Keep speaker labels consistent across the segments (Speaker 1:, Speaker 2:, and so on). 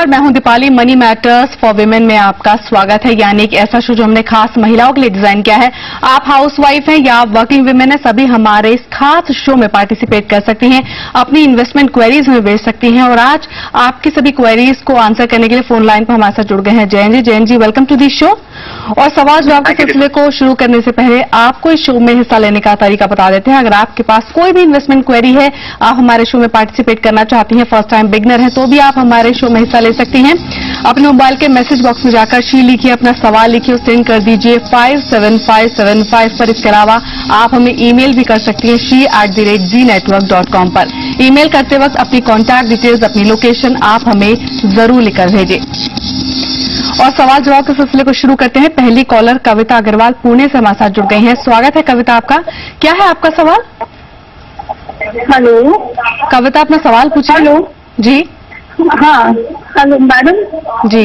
Speaker 1: मैं हूं Deepali. Money matters for women में आपका स्वागत है, यानी एक ऐसा शो जो हमने खास महिलाओं के लिए डिजाइन किया है। आप हाउसवाइफ हैं या आप वर्किंग विमेन है, सभी हमारे इस खास शो में पार्टिसिपेट कर सकती हैं, अपनी इन्वेस्टमेंट क्वेरीज हमें भेज सकती हैं। और आज आपकी सभी क्वेरीज को आंसर करने के लिए फोन लाइन पर हमारे साथ जुड़ गए हैं Jayant ji. Welcome to the show. और सवाल जवाब के सिलसिले को शुरू करने से पहले आपको इस शो में हिस्सा लेने का तरीका बता देते हैं। अगर आपके पास कोई भी इन्वेस्टमेंट क्वेरी है, आप हमारे शो में पार्टिसिपेट करना चाहती हैं, फर्स्ट टाइम बिगनर है, तो भी आप हमारे शो में हिस्सा ले सकती हैं। अपने मोबाइल के मैसेज बॉक्स में जाकर शी लिखिए, अपना सवाल लिखिए और सेंड कर दीजिए 57575 पर। इसके अलावा आप हमें ईमेल भी कर सकती हैं she@znetwork.com पर। ईमेल करते वक्त अपनी कॉन्टैक्ट डिटेल्स, अपनी लोकेशन आप हमें जरूर लिखकर भेजें। और सवाल जवाब के सिलसिले को शुरू करते हैं। पहली कॉलर कविता अग्रवाल पुणे से हमारे साथ जुड़ गई हैं। स्वागत है कविता आपका। क्या है आपका सवाल?
Speaker 2: हेलो
Speaker 1: कविता, अपना सवाल पूछिए।
Speaker 2: हेलो
Speaker 1: जी
Speaker 2: हाँ, हेलो मैडम
Speaker 1: जी।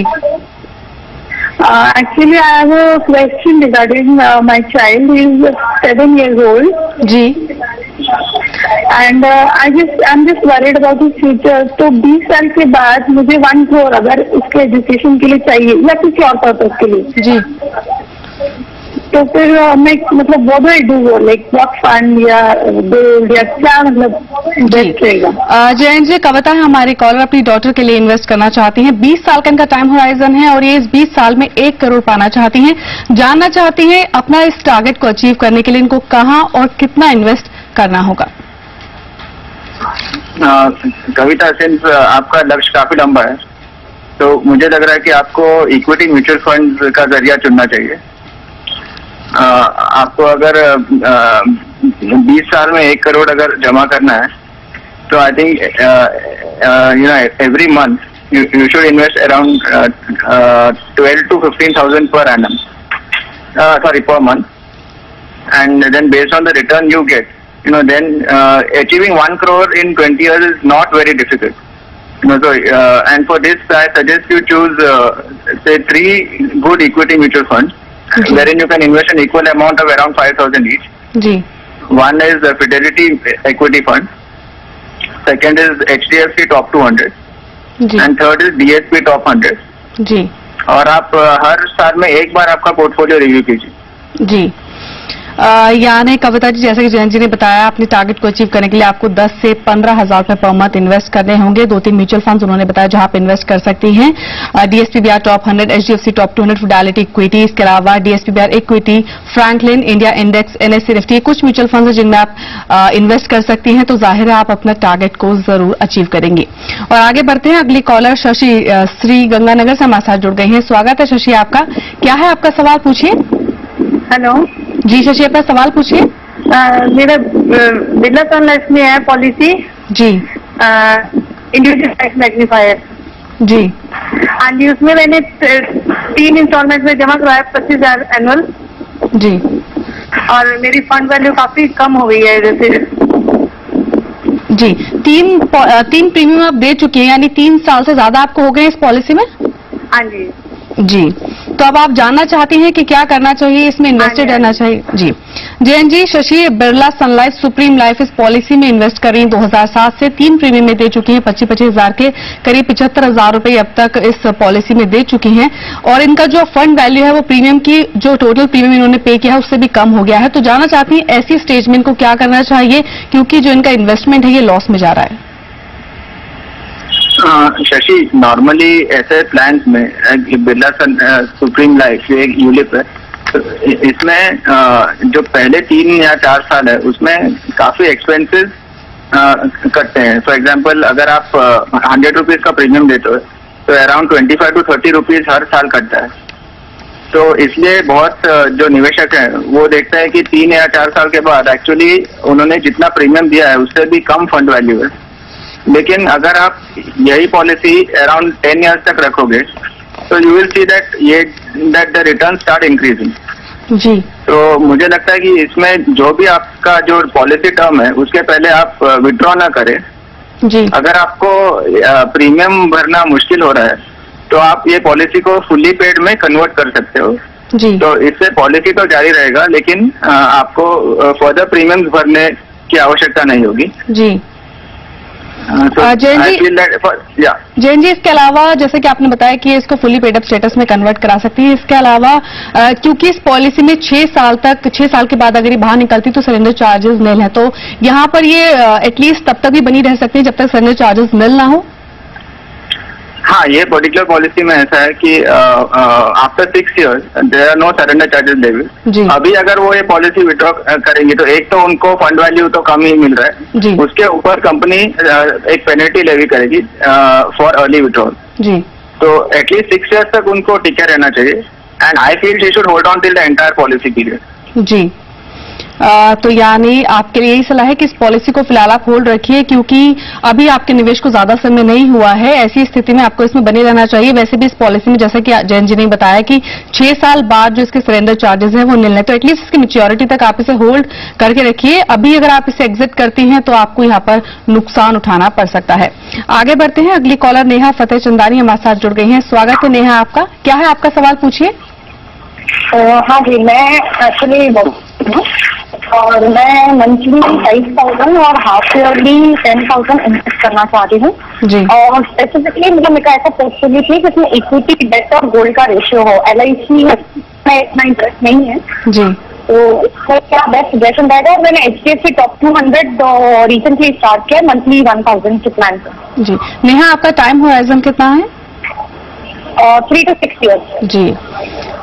Speaker 2: Actually I have a question regarding my child is 7 years old
Speaker 1: जी।
Speaker 2: And I am just worried about his future. तो 20 साल के बाद मुझे 1 crore अगर उसके एजुकेशन के लिए चाहिए या किसी और पर्पज के लिए
Speaker 1: जी,
Speaker 2: तो फिर मैं मतलब what do I do, like what fund या गोल्ड या क्या मतलब बेस्ट रहेगा?
Speaker 1: जयंत जी, कविता है हमारी कॉलर, अपनी डॉटर के लिए इन्वेस्ट करना चाहती हैं। 20 साल का इनका टाइम होराइजन है और ये इस 20 साल में 1 करोड़ पाना चाहती हैं। जानना चाहती हैं अपना इस टारगेट को अचीव करने के लिए इनको कहाँ और कितना इन्वेस्ट करना होगा।
Speaker 3: कविता, सिंस आपका लक्ष्य काफी लंबा है तो मुझे लग रहा है कि आपको इक्विटी म्यूचुअल फंड का जरिया चुनना चाहिए। आपको अगर 20 साल में 1 करोड़ अगर जमा करना है तो I think every month you should invest around 12 to 15,000 per annum, per month, and then based on the return you get, then achieving 1 crore in 20 years is not very difficult. And for this I suggest you choose say 3 good equity mutual funds wherein you can invest an equal amount of around 5,000 each.
Speaker 1: जी।
Speaker 3: One is the Fidelity Equity Fund, second is HDFC Top 200,
Speaker 1: जी।
Speaker 3: and third is DSP Top 100.
Speaker 1: जी।
Speaker 3: और आप हर साल में एक बार आपका portfolio review कीजिए।
Speaker 1: जी। यानी कविता जी, जैसे कि जयंत जी ने बताया, अपने टारगेट को अचीव करने के लिए आपको 10 से 15,000 रुपए पर मंथ इन्वेस्ट करने होंगे। 2-3 म्यूचुअल फंड्स उन्होंने बताया जहां आप इन्वेस्ट कर सकती हैं। DSPBR top 100, HDFC top 200, Fidelity equity, इसके अलावा DSPBR equity, Franklin India index, NSE Nifty, कुछ म्यूचुअल फंड्स हैं जिनमें आप इन्वेस्ट कर सकती हैं। तो जाहिर है आप अपना टारगेट को जरूर अचीव करेंगे। और आगे बढ़ते हैं। अगली कॉलर शशि श्री गंगानगर से हमारे साथ जुड़ गई है। स्वागत है शशि आपका। क्या है आपका सवाल, पूछिए।
Speaker 2: हेलो
Speaker 1: जी शशि, अपना सवाल पूछिए।
Speaker 2: मेरा बिरला सन लाइफ में है पॉलिसी
Speaker 1: जी।
Speaker 2: इंडिविजुअल टैक्स मैग्नीफायर
Speaker 1: जी।
Speaker 2: हाँ जी, उसमें मैंने 3 इंस्टॉलमेंट में जमा करवाया 25,000 एनुअल
Speaker 1: जी।
Speaker 2: और मेरी फंड वैल्यू काफी कम हो गई है जैसे।
Speaker 1: जी, 3 प्रीमियम आप दे चुकी हैं, यानी 3 साल से ज्यादा आपको हो गए इस पॉलिसी में।
Speaker 2: हाँ जी
Speaker 1: जी। तो अब आप जानना चाहती हैं कि क्या करना चाहिए, इसमें इन्वेस्टेड रहना चाहिए। जी जयंत जी, शशि बिरला सन लाइफ सुप्रीम लाइफ इस पॉलिसी में इन्वेस्ट कर रही हैं। 2007 से 3 प्रीमियम में दे चुकी हैं। 25,000 के करीब 75,000 रुपए अब तक इस पॉलिसी में दे चुकी हैं। और इनका जो फंड वैल्यू है वो प्रीमियम की जो टोटल प्रीमियम इन्होंने पे किया है उससे भी कम हो गया है। तो जानना चाहती हैं ऐसी स्टेज में इनको क्या करना चाहिए, क्योंकि जो इनका इन्वेस्टमेंट है ये लॉस में जा रहा है।
Speaker 3: शशि, नॉर्मली ऐसे प्लान में बिरला सन सुप्रीम लाइफ एक यूलिप है, तो इसमें जो पहले 3 या 4 साल है उसमें काफी एक्सपेंसेस कटते हैं। फॉर एग्जांपल, अगर आप 100 रुपीज का प्रीमियम देते हो तो अराउंड 25 to 30 रुपीज हर साल कटता है। तो इसलिए बहुत जो निवेशक हैं वो देखते हैं कि 3 या 4 साल के बाद एक्चुअली उन्होंने जितना प्रीमियम दिया है उससे भी कम फंड वैल्यू है। लेकिन अगर आप यही पॉलिसी अराउंड 10 years तक रखोगे तो you will see that the return start increasing.
Speaker 1: जी।
Speaker 3: तो मुझे लगता है कि इसमें जो भी आपका जो पॉलिसी टर्म है उसके पहले आप विड्रॉ ना करें।
Speaker 1: जी।
Speaker 3: अगर आपको प्रीमियम भरना मुश्किल हो रहा है तो आप ये पॉलिसी को फुल्ली पेड में कन्वर्ट कर सकते हो।
Speaker 1: जी।
Speaker 3: तो इससे पॉलिसी तो जारी रहेगा लेकिन आपको फर्दर प्रीमियम्स भरने की आवश्यकता नहीं होगी।
Speaker 1: जी। जैन जी, इसके अलावा जैसे कि आपने बताया कि इसको फुली पेड अप स्टेटस में कन्वर्ट करा सकती है, इसके अलावा क्योंकि इस पॉलिसी में 6 साल के बाद अगर ये बाहर निकलती तो सरेंडर चार्जेस निल है, तो यहाँ पर ये एटलीस्ट तब तक भी बनी रह सकती है जब तक सरेंडर चार्जेस निल ना हो।
Speaker 3: हाँ, ये पर्टिकुलर पॉलिसी में ऐसा है कि after 6 years there are no surrender charges levy. अभी अगर वो ये पॉलिसी विड्रॉ करेंगे तो एक तो उनको फंड वैल्यू तो कम ही मिल रहा है, उसके ऊपर कंपनी एक पेनल्टी लेवी करेगी फॉर अर्ली विड्रॉल। तो एटलीस्ट 6 years तक उनको टिके रहना चाहिए and I feel she should hold on till the entire policy period.
Speaker 1: जी, तो यानी आपके लिए यही सलाह है कि इस पॉलिसी को फिलहाल आप होल्ड रखिए, क्योंकि अभी आपके निवेश को ज्यादा समय नहीं हुआ है, ऐसी स्थिति में आपको इसमें बने रहना चाहिए। वैसे भी इस पॉलिसी में जैसा कि जैन जी ने बताया कि 6 साल बाद जो इसके सरेंडर चार्जेस हैं वो निल है, तो एटलीस्ट इसकी मैच्योरिटी तक आप इसे होल्ड करके रखिए। अभी अगर आप इसे एग्जिट करती हैं तो आपको यहाँ पर नुकसान उठाना पड़ सकता है। आगे बढ़ते हैं, अगली कॉलर नेहा फतेह चंदानी हमारे साथ जुड़ गई हैं। स्वागत है नेहा आपका, क्या है आपका सवाल, पूछिए।
Speaker 2: हाँ जी, मैं एक्चुअली और मैं मंथली 5,000 और हाफ ईयरली 10,000 इन्वेस्ट करना चाहती हूँ और स्पेसिफिकली मतलब मेरे ऐसा पोर्टफोलियो थी जिसमें इक्विटी, डेट और गोल्ड का रेशियो हो। LIC में इतना इंटरेस्ट नहीं है जी, तो इसमें क्या बेस्ट सजेशन रहेगा। और मैंने HDFC टॉप 200 रिसेंटली स्टार्ट किया मंथली 1,000 के प्लान पर।
Speaker 1: जी नेहा, आपका टाइम होराइजन कितना है?
Speaker 2: 3 to 6 years।
Speaker 1: जी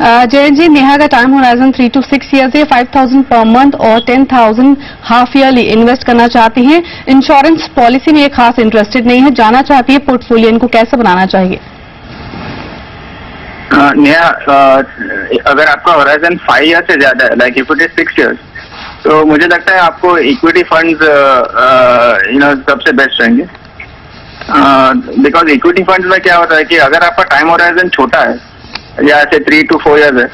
Speaker 1: जयंत जी, नेहा का टाइम होराइजन 3 to 6 years है। 5,000 पर मंथ और 10,000 हाफ ईयरली इन्वेस्ट करना चाहती हैं। इंश्योरेंस पॉलिसी में ये खास इंटरेस्टेड नहीं है, जाना चाहती है पोर्टफोलियो इनको कैसे बनाना चाहिए।
Speaker 3: नेहा, अगर आपका होराइजन 5 years से ज्यादा है, लाइक इक्विटी 6 years, तो मुझे लगता है आपको इक्विटी फंड्स सबसे बेस्ट रहेंगे। बिकॉज इक्विटी फंड्स में क्या होता है कि अगर आपका टाइम होराइजन छोटा है या ऐसे 3 to 4 years है,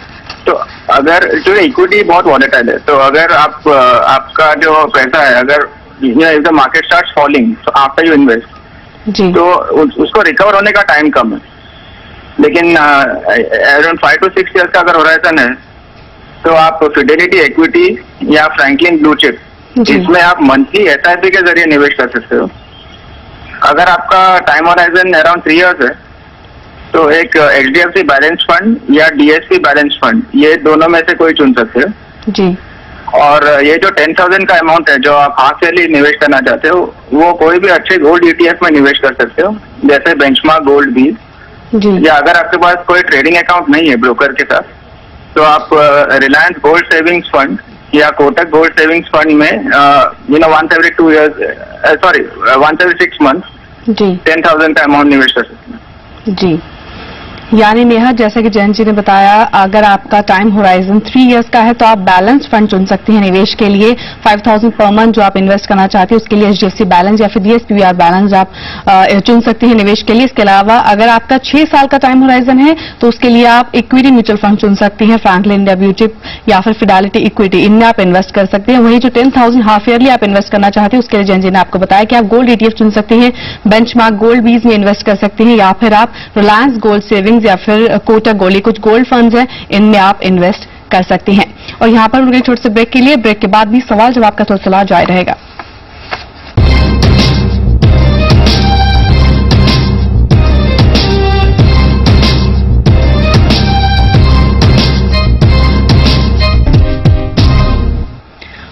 Speaker 3: तो अगर जो इक्विटी बहुत वॉलेटाइल है, तो अगर आपका जो पैसा है, अगर if the market starts falling after you invest, तो उसको रिकवर होने का टाइम कम है। लेकिन अराउंड 5 to 6 years का अगर होराइजन है, तो आप फिडेलिटी इक्विटी या फ्रैंकलिन ब्लू चिप, इसमें आप मंथली SIP के जरिए निवेश कर सकते हो। अगर आपका टाइम होराइजन अराउंड 3 years है, तो एक HDFC बैलेंस फंड या DSP बैलेंस फंड, ये दोनों में से कोई चुन सकते हो जी। और ये जो 10,000 का अमाउंट है जो आप हाफ ईयरली निवेश करना चाहते हो, वो कोई भी अच्छे गोल्ड ETF में निवेश कर सकते हो, जैसे बेंचमार्क गोल्ड भी जी। या अगर आपके पास कोई ट्रेडिंग अकाउंट नहीं है ब्रोकर के साथ, तो आप रिलायंस गोल्ड सेविंग्स फंड या कोटक गोल्ड सेविंग्स फंड में once every 2 years, once every 6 months जी 10,000 का अमाउंट निवेश कर सकते हैं
Speaker 1: जी। यानी नेहा, जैसे कि जयंत जी ने बताया, अगर आपका टाइम होराइजन 3 years का है तो आप बैलेंस फंड चुन सकती हैं निवेश के लिए। 5,000 पर मंथ जो आप इन्वेस्ट करना चाहती हैं उसके लिए HDFC बैलेंस या फिर DSPR बैलेंस आप चुन सकती हैं निवेश के लिए। इसके अलावा अगर आपका 6 साल का टाइम होराइजन है तो उसके लिए आप इक्विटी म्यूचुअल फंड चुन सकती हैं, फ्रैंकलिन इंडिया ब्लू चिप या फिर फिडेलिटी इक्विटी, इनमें आप इन्वेस्ट कर सकते हैं। वहीं जो 10,000 हाफ ईयरली आप इन्वेस्ट करना चाहती हैं उसके लिए जयंत जी ने आपको बताया कि आप गोल्ड ETF चुन सकती हैं, बेंचमार्क गोल्ड बीज में इन्वेस्ट कर सकती हैं, या फिर आप रिलायंस गोल्ड सेविंग्स या फिर कोटक गोल्ड, कुछ गोल्ड फंड्स हैं, इनमें आप इन्वेस्ट कर सकती हैं। और यहां पर उनके छोटे से ब्रेक के लिए, ब्रेक के बाद भी सवाल जवाब का सिलसिला जारी रहेगा।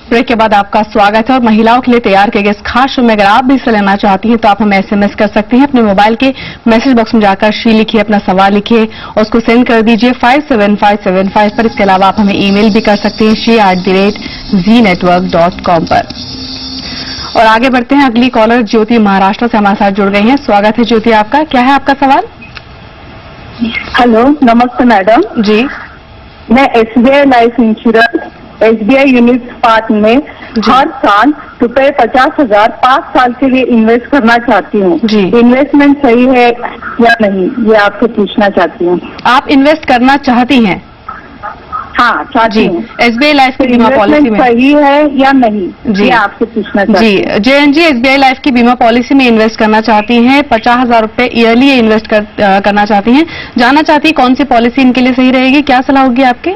Speaker 1: ब्रेक के बाद आपका स्वागत है और महिलाओं के लिए तैयार किए गए इस खास शो में अगर आप भी हिस्सा लेना चाहती हैं तो आप हमें SMS कर सकती हैं। अपने मोबाइल के मैसेज बॉक्स में जाकर श्री लिखिए, अपना सवाल लिखिए और उसको सेंड कर दीजिए 57575 पर। इसके अलावा आप हमें ईमेल भी कर सकते हैं shri@znetwork.com पर। और आगे बढ़ते हैं, अगली कॉलर ज्योति महाराष्ट्र से हमारे साथ जुड़ गई हैं। स्वागत है ज्योति आपका, क्या है आपका सवाल?
Speaker 2: हेलो, नमस्ते मैडम जी। मैं SBI life insurance SBI unit part में हर साल रुपए 50,000 5 साल के लिए इन्वेस्ट करना चाहती हूँ। इन्वेस्टमेंट सही है या नहीं, ये आपसे पूछना चाहती हूँ।
Speaker 1: आप इन्वेस्ट करना चाहती हैं?
Speaker 2: हाँ, चाहती हूँ।
Speaker 1: SBI लाइफ की बीमा पॉलिसी में
Speaker 2: सही है या नहीं, ये आपसे पूछना चाहती हूँ।
Speaker 1: जी जयंत जी, SBI लाइफ की बीमा पॉलिसी में इन्वेस्ट करना चाहती हैं, 50,000 रुपए ईयरली इन्वेस्ट करना चाहती हैं, जानना चाहती है कौन सी पॉलिसी इनके लिए सही रहेगी, क्या सलाह होगी आपके?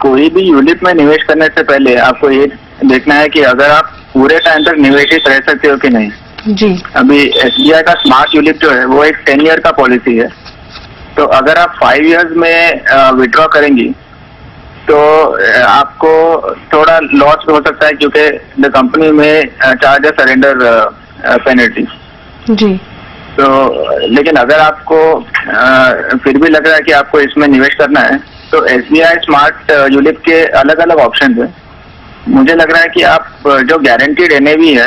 Speaker 3: कोई भी यूनिट में निवेश करने से पहले आपको ये देखना है कि अगर आप पूरे टाइम तक निवेशित रह सकते हो कि नहीं।
Speaker 1: जी।
Speaker 3: अभी SBI का स्मार्ट यूलिप जो है वो एक 10 ईयर का पॉलिसी है, तो अगर आप 5 इयर्स में विड्रॉ करेंगी तो आपको थोड़ा लॉस हो सकता है, क्योंकि द कंपनी में चार्ज है सरेंडर पेनल्टी।
Speaker 1: जी।
Speaker 3: तो लेकिन अगर आपको फिर भी लग रहा है कि आपको इसमें निवेश करना है, तो SBI स्मार्ट यूलिप के अलग अलग ऑप्शन है। मुझे लग रहा है कि आप जो गारंटीड NAV है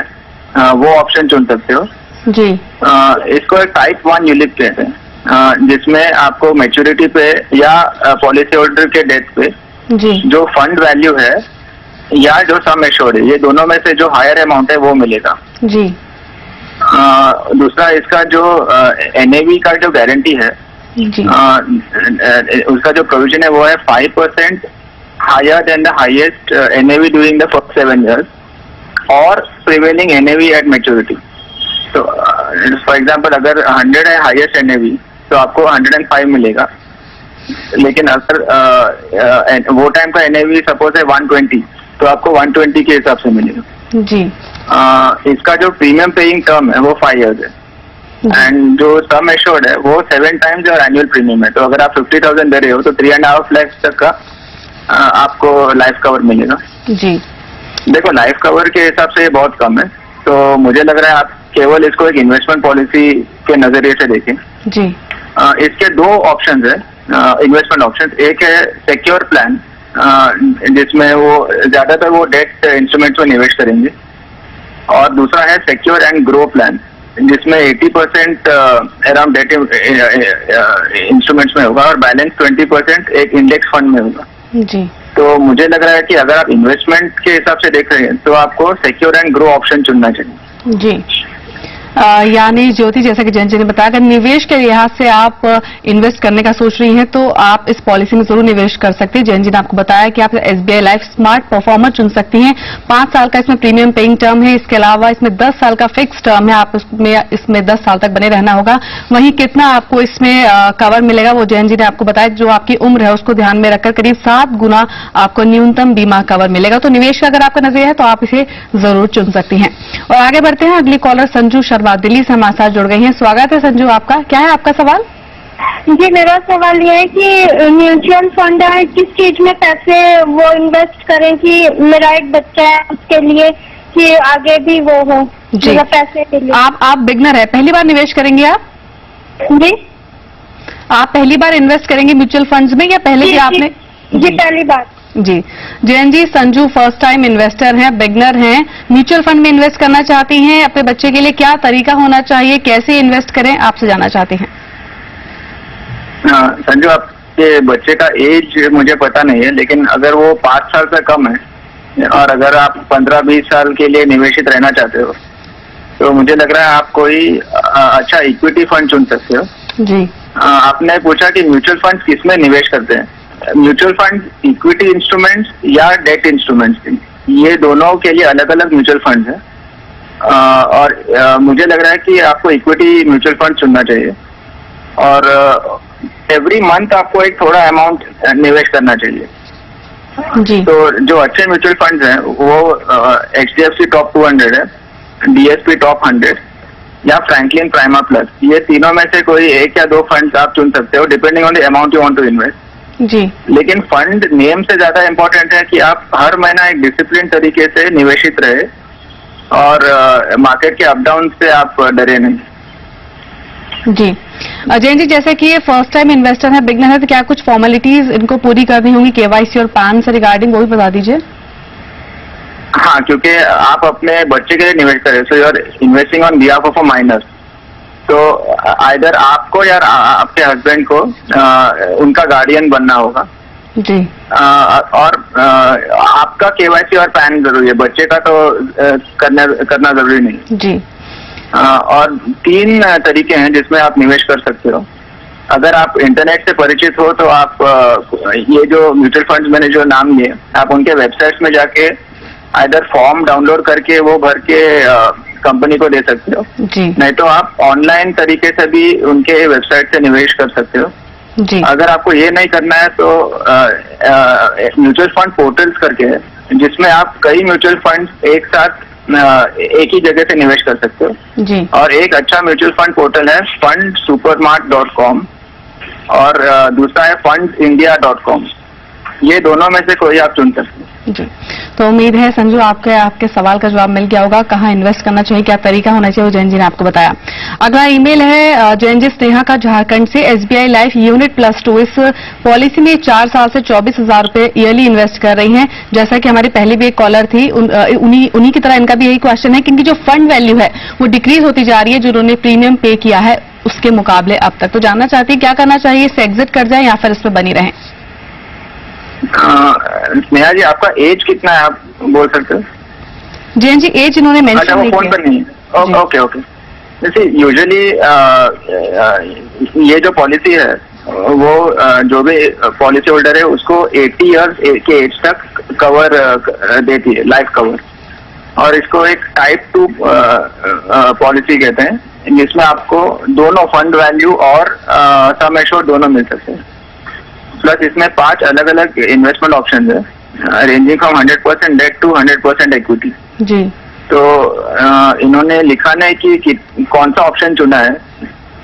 Speaker 3: वो ऑप्शन चुन सकते हो।
Speaker 1: जी।
Speaker 3: इसको एक टाइप 1 यूलिप कहते हैं, जिसमें आपको मैच्योरिटी पे या पॉलिसी होल्डर के डेथ पे
Speaker 1: जी
Speaker 3: जो फंड वैल्यू है या जो सम एश्योर्ड है, ये दोनों में से जो हायर अमाउंट है वो मिलेगा।
Speaker 1: जी।
Speaker 3: दूसरा इसका जो NAV का जो गारंटी है
Speaker 1: जी।
Speaker 3: उसका जो प्रोविजन है वो है 5% higher than the highest NAV during the first 7 years और प्रिवेलिंग NAV एट मैच्योरिटी। तो फॉर एग्जाम्पल अगर 100 है हाईएस्ट NAV तो आपको 105 मिलेगा, लेकिन अगर वो टाइम का NAV सपोज है 120 तो आपको 120 के हिसाब से मिलेगा।
Speaker 1: जी।
Speaker 3: इसका जो प्रीमियम पेइंग टर्म है वो 5 years है, एंड जो सम एश्योर्ड है वो 7 times और एनुअल प्रीमियम है। तो अगर आप 50,000 दे रहे हो तो 3.5 लाख तक का आपको लाइफ कवर मिलेगा।
Speaker 1: जी।
Speaker 3: देखो, लाइफ कवर के हिसाब से ये बहुत कम है, तो मुझे लग रहा है आप केवल इसको एक इन्वेस्टमेंट पॉलिसी के नजरिए से देखें।
Speaker 1: जी।
Speaker 3: इसके 2 ऑप्शंस है इन्वेस्टमेंट ऑप्शन। एक है सिक्योर प्लान, जिसमें वो ज्यादातर वो डेट इंस्ट्रूमेंट्स में निवेश करेंगे, और दूसरा है सिक्योर एंड ग्रो प्लान, जिसमें 80% अराउंड डेट इंस्ट्रूमेंट्स में होगा और बैलेंस 20% एक इंडेक्स फंड में होगा।
Speaker 1: जी।
Speaker 3: तो मुझे लग रहा है कि अगर आप इन्वेस्टमेंट के हिसाब से देख रहे हैं तो आपको सिक्योर एंड ग्रो ऑप्शन चुनना चाहिए।
Speaker 1: जी। यानी ज्योति, जैसा कि जयंत जी ने बताया, अगर निवेश के लिहाज से आप इन्वेस्ट करने का सोच रही हैं तो आप इस पॉलिसी में जरूर निवेश कर सकती हैं। जयंत जी ने आपको बताया कि आप SBI लाइफ स्मार्ट परफॉर्मर चुन सकती हैं। 5 साल का इसमें प्रीमियम पेइंग टर्म है, इसके अलावा इसमें 10 साल का फिक्स टर्म है, आप इसमें 10 साल तक बने रहना होगा। वहीं कितना आपको इसमें कवर मिलेगा वो जयंत जी ने आपको बताया, जो आपकी उम्र है उसको ध्यान में रखकर करीब 7 गुना आपको न्यूनतम बीमा कवर मिलेगा। तो निवेश का अगर आपका नजरिया है तो आप इसे जरूर चुन सकती हैं। और आगे बढ़ते हैं, अगली कॉलर संजू शर्मा दिल्ली से हमारे साथ जुड़ गई हैं। स्वागत है संजू आपका। क्या है आपका सवाल?
Speaker 2: जी, मेरा सवाल ये है कि म्यूचुअल फंड है, किस चीज में पैसे वो इन्वेस्ट करें कि मेरा एक बच्चा है उसके लिए कि आगे भी वो हो, मतलब पैसे के लिए।
Speaker 1: आप बिगनर है, पहली बार निवेश करेंगे आप?
Speaker 2: जी।
Speaker 1: आप पहली बार इन्वेस्ट करेंगे म्यूचुअल फंड्स में या पहले भी आपने?
Speaker 2: जी, पहली बार।
Speaker 1: जी। जयंत जी, संजू फर्स्ट टाइम इन्वेस्टर हैं, बिगनर हैं, म्यूचुअल फंड में इन्वेस्ट करना चाहती हैं। अपने बच्चे के लिए क्या तरीका होना चाहिए, कैसे इन्वेस्ट करें, आपसे जानना चाहते हैं।
Speaker 3: संजू, आपके बच्चे का एज मुझे पता नहीं है, लेकिन अगर वो 5 साल से कम है और अगर आप 15-20 साल के लिए निवेशित रहना चाहते हो तो मुझे लग रहा है आप कोई अच्छा इक्विटी फंड चुन सकते हो।
Speaker 1: जी।
Speaker 3: आपने पूछा कि म्यूचुअल फंड किसमें निवेश करते हैं। म्यूचुअल फंड इक्विटी इंस्ट्रूमेंट्स या डेट इंस्ट्रूमेंट्स, ये दोनों के लिए अलग अलग म्यूचुअल फंड है, और मुझे लग रहा है कि आपको इक्विटी म्यूचुअल फंड चुनना चाहिए और एवरी मंथ आपको एक थोड़ा अमाउंट निवेश करना चाहिए।
Speaker 1: जी।
Speaker 3: तो जो अच्छे म्यूचुअल फंड्स हैं वो HDFC टॉप 200 है, DSP टॉप 100 या फ्रैंकलिन प्राइमा प्लस, ये तीनों में से कोई 1 या 2 फंड्स आप चुन सकते हो depending on the amount you want to invest.
Speaker 1: जी।
Speaker 3: लेकिन फंड नेम से ज्यादा इम्पोर्टेंट है कि आप हर महीना एक डिसिप्लिन तरीके से निवेशित रहे और मार्केट के अप डाउन से आप डरे नहीं।
Speaker 1: जी। जयंत जी, जैसे कि ये फर्स्ट टाइम इन्वेस्टर है, बिगनर है, तो क्या कुछ फॉर्मेलिटीज इनको पूरी करनी होंगी KYC और PAN से रिगार्डिंग, वो भी बता दीजिए।
Speaker 3: हाँ, क्योंकि आप अपने बच्चे के लिए निवेश करें, so you are investing on behalf of a minor, तो आइदर आपको या आपके हस्बैंड को उनका गार्डियन बनना होगा।
Speaker 1: जी।
Speaker 3: और आपका KYC और PAN जरूरी है, बच्चे का तो करना जरूरी नहीं।
Speaker 1: जी।
Speaker 3: और 3 तरीके हैं जिसमें आप निवेश कर सकते हो। अगर आप इंटरनेट से परिचित हो तो आप ये जो म्यूचुअल फंड्स मैंने जो नाम लिए, आप उनके वेबसाइट्स में जाके आइदर फॉर्म डाउनलोड करके वो भर के कंपनी को दे सकते हो।
Speaker 1: जी।
Speaker 3: नहीं तो आप ऑनलाइन तरीके से भी उनके वेबसाइट से निवेश कर सकते हो।
Speaker 1: जी।
Speaker 3: अगर आपको ये नहीं करना है तो म्यूचुअल फंड पोर्टल्स करके है, जिसमें आप कई म्यूचुअल फंड्स एक साथ एक ही जगह से निवेश कर सकते हो
Speaker 1: जी।
Speaker 3: और एक अच्छा म्यूचुअल फंड पोर्टल है fundsupermart.com और दूसरा है fundsindia.com। ये दोनों में से कोई आप चुन सकते हैं
Speaker 1: जी। तो उम्मीद है संजू आपके सवाल का जवाब मिल गया होगा, कहाँ इन्वेस्ट करना चाहिए, क्या तरीका होना चाहिए, वो जैन जी ने आपको बताया। अगला ईमेल है जैन जी स्नेहा का झारखंड से। SBI लाइफ यूनिट +2 इस पॉलिसी में 4 साल से 24,000 रुपए ईयरली इन्वेस्ट कर रही हैं। जैसा कि हमारी पहली भी एक कॉलर थी, उन्हीं की तरह इनका भी यही क्वेश्चन है कि इनकी जो फंड वैल्यू है वो डिक्रीज होती जा रही है जो उन्होंने प्रीमियम पे किया है उसके मुकाबले अब तक। तो जानना चाहती है क्या करना चाहिए, इससे एग्जिट कर जाए या फिर इस पर बनी रहें।
Speaker 3: स्नेहा जी आपका एज कितना है, आप बोल सकते हो?
Speaker 1: जैन जी एज इन्होंने मेंशन नहीं किया।
Speaker 3: फोन पर नहीं है। ओके। जैसे यूजुअली ये जो पॉलिसी है वो जो भी पॉलिसी होल्डर है उसको 80 इयर्स के एज तक कवर देती है, लाइफ कवर। और इसको एक टाइप 2 पॉलिसी कहते हैं जिसमें आपको दोनों फंड वैल्यू और सम एश्योर्ड दोनों मिल सकते हैं। प्लस इसमें 5 अलग अलग इन्वेस्टमेंट ऑप्शन है ranging from 100% debt to 100% equity
Speaker 1: जी।
Speaker 3: तो इन्होंने लिखा नहीं कि कौन सा ऑप्शन चुना है,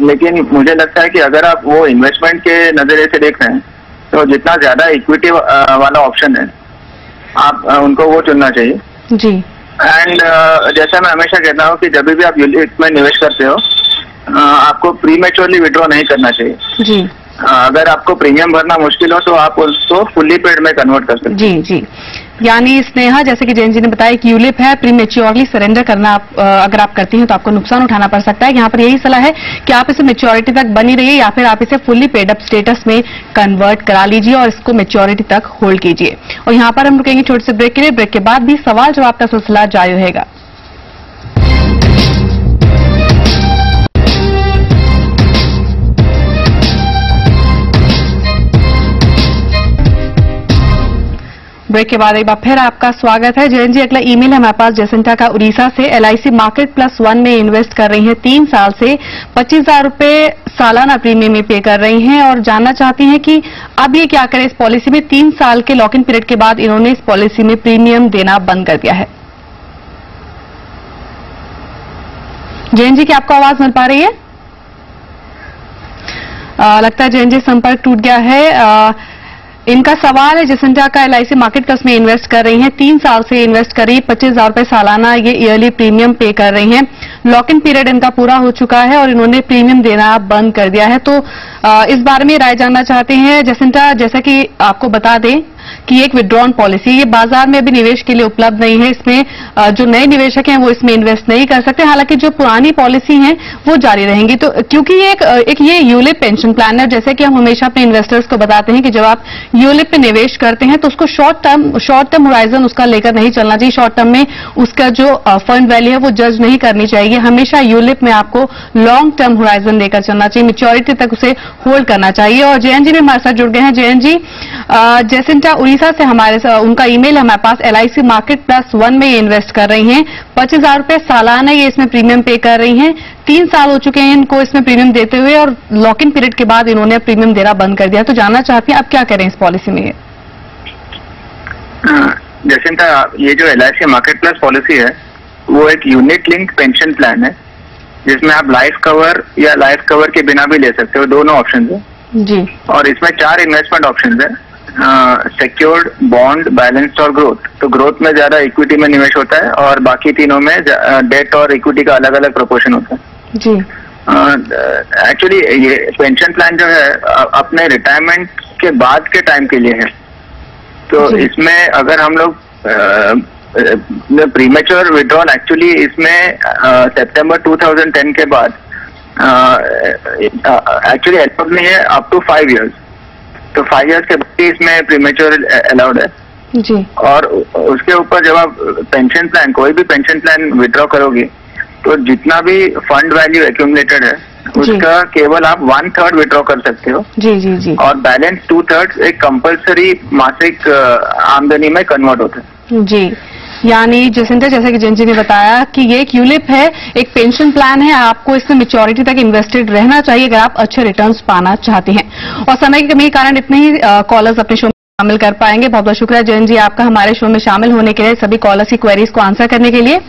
Speaker 3: लेकिन मुझे लगता है कि अगर आप वो इन्वेस्टमेंट के नजरिए से देख रहे हैं तो जितना ज्यादा इक्विटी वाला ऑप्शन है आप उनको वो चुनना चाहिए
Speaker 1: जी।
Speaker 3: एंड जैसा मैं हमेशा कहता हूँ कि जब भी आप यूनिट में निवेश करते हो आपको प्रीमेच्योरली विड्रॉ नहीं करना चाहिए
Speaker 1: जी।
Speaker 3: अगर आपको प्रीमियम भरना मुश्किल हो तो आप उसको फुल्ली पेड में कन्वर्ट कर सकते हैं।
Speaker 1: जी। यानी स्नेहा जैसे कि जैन जी ने बताया कि यूलिप है, प्रीमेच्योरली सरेंडर करना अगर आप करती हैं तो आपको नुकसान उठाना पड़ सकता है। यहाँ पर यही सलाह है कि आप इसे मेच्योरिटी तक बनी रहिए या फिर आप इसे फुल्ली पेड अप स्टेटस में कन्वर्ट करा लीजिए और इसको मेच्योरिटी तक होल्ड कीजिए। और यहाँ पर हम रुकेंगे छोटे से ब्रेक के लिए। ब्रेक के बाद भी सवाल जवाब का सिलसिला जारी रहेगा। ब्रेक के बाद एक बार फिर आपका स्वागत है। जयंत जी अगला ईमेल है हमारे पास जयसिंटा का उड़ीसा से। LIC मार्केट +1 में इन्वेस्ट कर रही हैं, 3 साल से 25,000 रुपए सालाना प्रीमियम में पे कर रही हैं और जानना चाहती हैं कि अब ये क्या करें इस पॉलिसी में। 3 साल के लॉक इन पीरियड के बाद इन्होंने इस पॉलिसी में प्रीमियम देना बंद कर दिया है। जयंत जी क्या आपको आवाज मिल पा रही है? लगता है जयंत जी संपर्क टूट गया है। इनका सवाल है जयसिंटा का LIC मार्केट प्लस में इन्वेस्ट कर रही हैं, 3 साल से इन्वेस्ट कर रही, 25,000 रुपए सालाना ये ईयरली प्रीमियम पे कर रही हैं। लॉक इन पीरियड इनका पूरा हो चुका है और इन्होंने प्रीमियम देना बंद कर दिया है। तो इस बारे में राय जानना चाहते हैं जयसिंटा। जैसा कि आपको बता दें कि एक विड्रॉन पॉलिसी ये बाजार में अभी निवेश के लिए उपलब्ध नहीं है। इसमें जो नए निवेशक हैं वो इसमें इन्वेस्ट नहीं कर सकते, हालांकि जो पुरानी पॉलिसी हैं वो जारी रहेंगी। तो क्योंकि एक ये यूलिप पेंशन प्लान है, जैसे कि हम हमेशा अपने इन्वेस्टर्स को बताते हैं कि जब आप यूलिप पे निवेश करते हैं तो उसको शॉर्ट टर्म होराइजन उसका लेकर नहीं चलना चाहिए। शॉर्ट टर्म में उसका जो फंड वैल्यू है वो जज नहीं करनी चाहिए। हमेशा यूलिप में आपको लॉन्ग टर्म होराइजन लेकर चलना चाहिए, मैच्योरिटी तक उसे होल्ड करना चाहिए। और जयंत जी भी हमारे साथ जुड़ गए हैं। जयंत जी जयसिंटा उड़ीसा से उनका ईमेल हमारे पास LIC मार्केट +1 में इन्वेस्ट कर रही हैं, 25,000 रुपए सालाना ये इसमें प्रीमियम पे कर रही हैं। 3 साल हो चुके हैं इनको इसमें प्रीमियम देते हुए और लॉक इन पीरियड के बाद इन्होंने प्रीमियम देना बंद कर दिया। तो जानना चाहती हैं अब क्या करें इस पॉलिसी में?
Speaker 3: जैसे ये जो LIC मार्केट प्लस पॉलिसी है वो एक यूनिट लिंक पेंशन प्लान है जिसमें आप लाइफ कवर या लाइफ कवर के बिना भी ले सकते हो, दोनों ऑप्शन है
Speaker 1: जी।
Speaker 3: और इसमें 4 इन्वेस्टमेंट ऑप्शन है, सिक्योर्ड, बॉन्ड, बैलेंस्ड और ग्रोथ। तो ग्रोथ में ज्यादा इक्विटी में निवेश होता है और बाकी तीनों में डेट और इक्विटी का अलग अलग प्रोपोर्शन होता है
Speaker 1: जी।
Speaker 3: एक्चुअली ये पेंशन प्लान जो है अपने रिटायरमेंट के बाद के टाइम के लिए है। तो इसमें अगर हम लोग प्रीमेच्योर विड्रॉल एक्चुअली इसमें सितंबर 2010 के बाद एक्चुअली अलाउड नहीं है अप टू 5 इयर्स। तो 5 इयर्स के बाद इसमें प्रीमेच्योर अलाउड है
Speaker 1: जी।
Speaker 3: और उसके ऊपर जब आप पेंशन प्लान कोई भी पेंशन प्लान विड्रॉ करोगे तो जितना भी फंड वैल्यू एक्यूमुलेटेड है उसका केवल आप 1/3 विड्रॉ कर सकते हो
Speaker 1: जी। और
Speaker 3: बैलेंस 2/3 एक कंपलसरी मासिक आमदनी में कन्वर्ट होता है
Speaker 1: जी। यानी जयसिंटा जैसे कि जयंत जी ने बताया कि ये एक यूलिप है, एक पेंशन प्लान है, आपको इसमें मैच्योरिटी तक इन्वेस्टेड रहना चाहिए अगर आप अच्छे रिटर्न्स पाना चाहते हैं। और समय की कमी के कारण इतने ही कॉलर्स अपने शो में शामिल कर पाएंगे। बहुत बहुत शुक्रिया जयंत जी आपका हमारे शो में शामिल होने के लिए, सभी कॉलर्स की क्वेरीज को आंसर करने के लिए।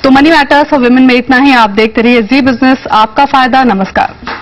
Speaker 1: तो मनी मैटर्स फॉर विमेन में इतना ही। आप देखते रहिए जी बिजनेस, आपका फायदा। नमस्कार।